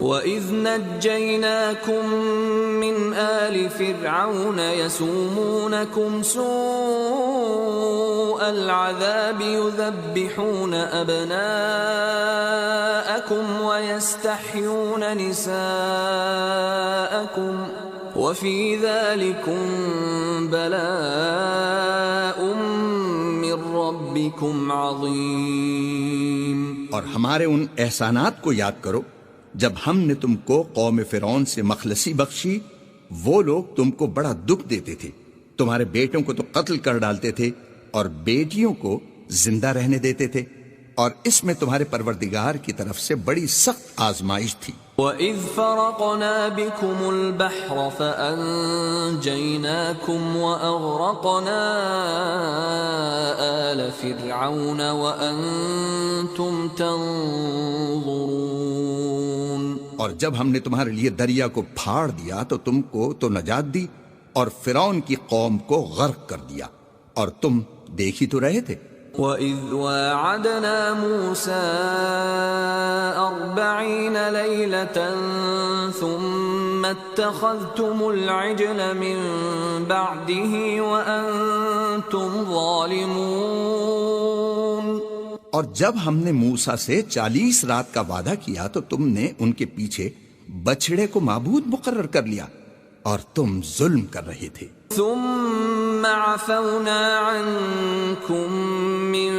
وَإِذْ نَجَّيْنَاكُمْ مِنْ آلِ فِرْعَوْنَ يَسُومُونَكُمْ سُوءَ الْعَذَابِ يُذَبِّحُونَ أَبْنَاءَكُمْ وَيَسْتَحْيُونَ نِسَاءَكُمْ وَفِي ذَلِكُمْ بَلَاءٌ مِّن رَّبِّكُمْ عَظِيمٌ۔ اور ہمارے ان احسانات کو یاد کرو جب ہم نے تم کو قوم فرعون سے مخلصی بخشی۔ وہ لوگ تم کو بڑا دکھ دیتے تھے، تمہارے بیٹوں کو تو قتل کر ڈالتے تھے اور بیٹیوں کو زندہ رہنے دیتے تھے، اور اس میں تمہارے پروردگار کی طرف سے بڑی سخت آزمائش تھی۔ وَإِذْ فَرَقْنَا بِكُمُ الْبَحْرَ فَأَنْجَيْنَاكُمْ وَأَغْرَقْنَا آلَ فِرْعَوْنَ وَأَنْتُمْ تَنْظُرُونَ۔ اور جب ہم نے تمہارے لیے دریا کو پھاڑ دیا تو تم کو تو نجات دی، اور فرعون کی قوم کو غرق کر دیا، اور تم دیکھ ہی تو رہے تھے۔ وَإِذْ وَاعَدْنَا مُوسَىٰ 40 لَيْلَةً ثُمَّ اتَّخَذْتُمُ الْعِجْلَ مِن بَعْدِهِ وَأَنْتُمْ ظَالِمُونَ۔ اور جب ہم نے موسیٰ سے 40 رات کا وعدہ کیا تو تم نے ان کے پیچھے بچڑے کو معبود مقرر کر لیا، اور تم ظلم کر رہے تھے۔ ثم عفونا عنكم من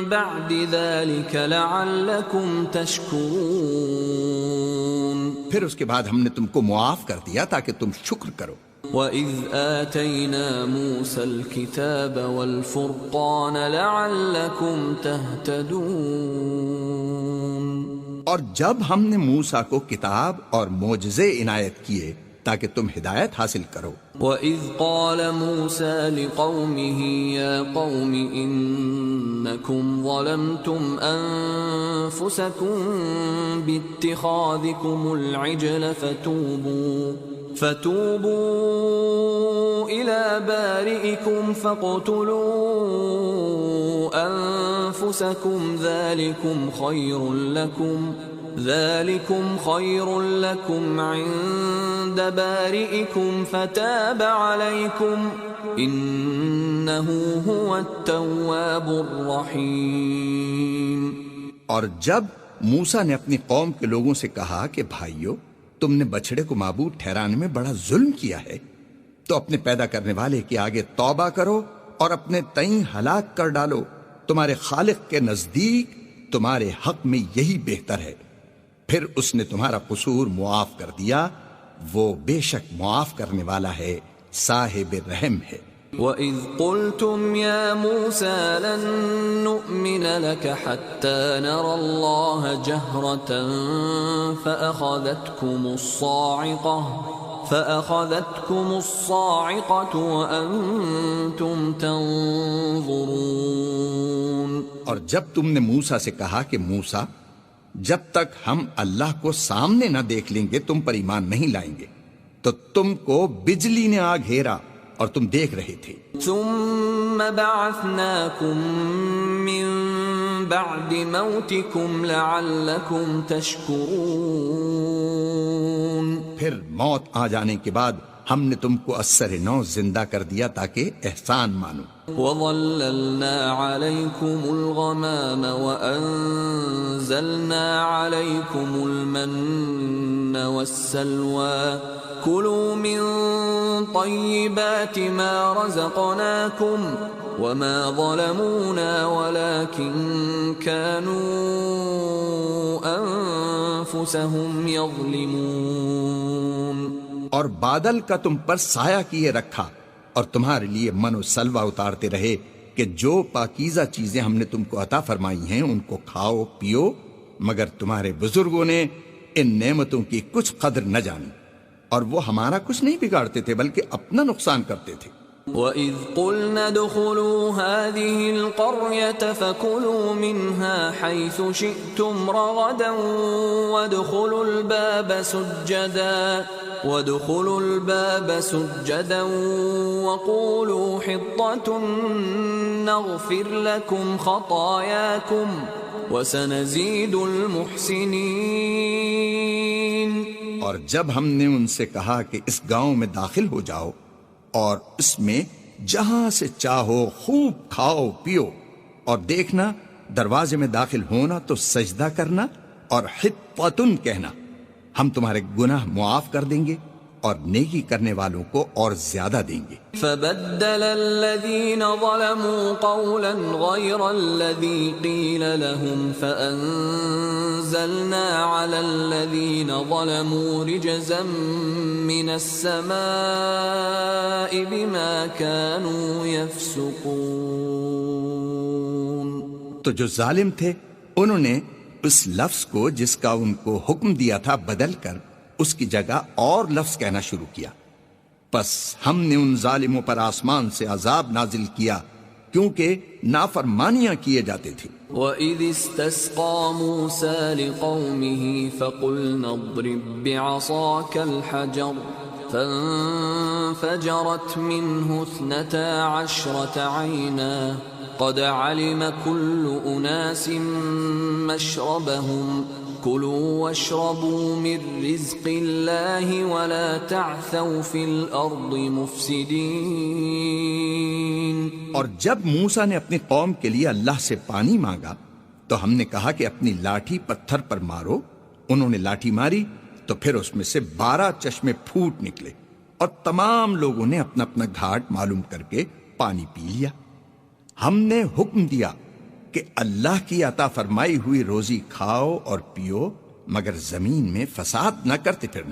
بعد ذلك لعلكم تشكرون۔ پھر اس کے بعد ہم نے تم کو معاف کر دیا تاکہ تم شکر کرو۔ وَإِذْ آتَيْنَا مُوسَى الْكِتَابَ وَالْفُرْقَانَ لَعَلَّكُمْ تَهْتَدُونَ۔ اور جب ہم نے موسیٰ کو کتاب اور معجزے عنایت کیے تاکہ تم ہدایت حاصل کرو۔ وَإِذْ قَالَ مُوسَى لِقَوْمِهِ يَا قَوْمِ إِنَّكُمْ ظَلَمْتُمْ أَنفُسَكُمْ بِاتِّخَاذِكُمُ الْعِجْلَ فتوبوا إلى بارئكم فاقتلوا أنفسكم ذلكم خير لكم عند بارئكم فتاب عليكم إنه هو التواب الرحيم۔ اور جب موسیٰ نے اپنی قوم کے لوگوں سے کہا کہ بھائیو، تم نے بچڑے کو معبود ٹھہرانے میں بڑا ظلم کیا ہے، تو اپنے پیدا کرنے والے کے آگے توبہ کرو اور اپنے تئیں ہلاک کر ڈالو، تمہارے خالق کے نزدیک تمہارے حق میں یہی بہتر ہے۔ پھر اس نے تمہارا قصور معاف کر دیا، وہ بے شک معاف کرنے والا ہے، صاحب رحم ہے۔ وَإِذْ قُلْتُمْ يَا مُوسَى لَن نُّؤْمِنَ لَكَ حَتَّى نَرَى اللَّهَ جَهْرَةً فَأَخَذَتْكُمُ الصَّاعِقَةُ وَأَنْتُمْ تَنْظُرُونَ۔ اور جب تم نے موسیٰ سے کہا کہ موسیٰ، جب تک ہم اللہ کو سامنے نہ دیکھ لیں گے تم پر ایمان نہیں لائیں گے، تو تم کو بجلی نے آ گھیرا اور تم دیکھ رہے تھے۔ ثم بعثناكم من بعد موتكم لعلكم تشكرون۔ پھر موت آ جانے کے بعد ہم نے تم کو اثر نو زندہ کر دیا تاکہ احسان مانو۔ وَظَلَّلْنَا عَلَيْكُمُ الْغَمَامَ وَأَنزَلْنَا عَلَيْكُمُ الْمَنَّ وَالسَّلْوَىٰ كُلُوا مِن طَيِّبَاتِ مَا رَزَقْنَاكُمْ وَمَا ظَلَمُونَا وَلَكِن كَانُوا أَنفُسَهُمْ يَظْلِمُونَ۔ اور بادل کا تم پر سایہ کیے رکھا اور تمہارے لیے من و سلوہ اتارتے رہے کہ جو پاکیزہ چیزیں ہم نے تم کو عطا فرمائی ہیں ان کو کھاؤ پیو، مگر تمہارے بزرگوں نے ان نعمتوں کی کچھ قدر نہ جانی، اور وہ ہمارا کچھ نہیں بگاڑتے تھے بلکہ اپنا نقصان کرتے تھے۔ وَإِذْ قُلْنَا ادْخُلُوا هَٰذِهِ الْقَرْيَةَ فَكُلُوا مِنْهَا حَيْثُ شِئْتُمْ رَغَدًا وَادْخُلُوا الْبَابَ سُجَّدًا وَقُولُوا حِطَّةٌ نَّغْفِرْ لَكُمْ خَطَايَاكُمْ وَسَنَزِيدُ الْمُحْسِنِينَ۔ اور جب ہم نے ان سے کہا کہ اس گاؤں میں داخل ہو جاؤ اور اس میں جہاں سے چاہو خوب کھاؤ پیو، اور دیکھنا دروازے میں داخل ہونا تو سجدہ کرنا اور حطۃ کہنا، ہم تمہارے گناہ معاف کر دیں گے اور نیکی کرنے والوں کو اور زیادہ دیں گے۔ فبدل الذين ظلموا قولا غير الذي قيل لهم فأنزلنا على الذين ظلموا رجزا من السماء بما كانوا يفسقون۔ تو جو ظالم تھے انہوں نے اس لفظ کو جس کا ان کو حکم دیا تھا بدل کر اس کی جگہ اور لفظ کہنا شروع کیا، پس ہم نے ان ظالموں پر آسمان سے عذاب نازل کیا کیونکہ نافرمانیاں کیے جاتے تھے۔ وَإِذِ اسْتَسْقَى مُوسَى لِقَوْمِهِ فَقُلْنَا اضْرِب بِّعَصَاكَ الْحَجَرَ فَانفَجَرَتْ مِنْهُ 12 عَيْنًا قَدْ عَلِمَ كُلُّ أُنَاسٍ مَّشْرَبَهُمْ كُلُوا وَاشْرَبُوا مِن رِّزْقِ اللَّهِ وَلَا تَعْثَوْا فِي الْأَرْضِ مُفْسِدِينَ۔ اور جب موسیٰ نے اپنی قوم کے لیے اللہ سے پانی مانگا تو ہم نے کہا کہ اپنی لاٹھی پتھر پر مارو، انہوں نے لاٹھی ماری تو پھر اس میں سے 12 چشمے پھوٹ نکلے اور تمام لوگوں نے اپنا اپنا گھاٹ معلوم کر کے پانی پی لیا۔ ہم نے حکم دیا کہ اللہ کی عطا فرمائی ہوئی روزی کھاؤ اور پیو، مگر زمین میں فساد نہ کرتے پھرنا۔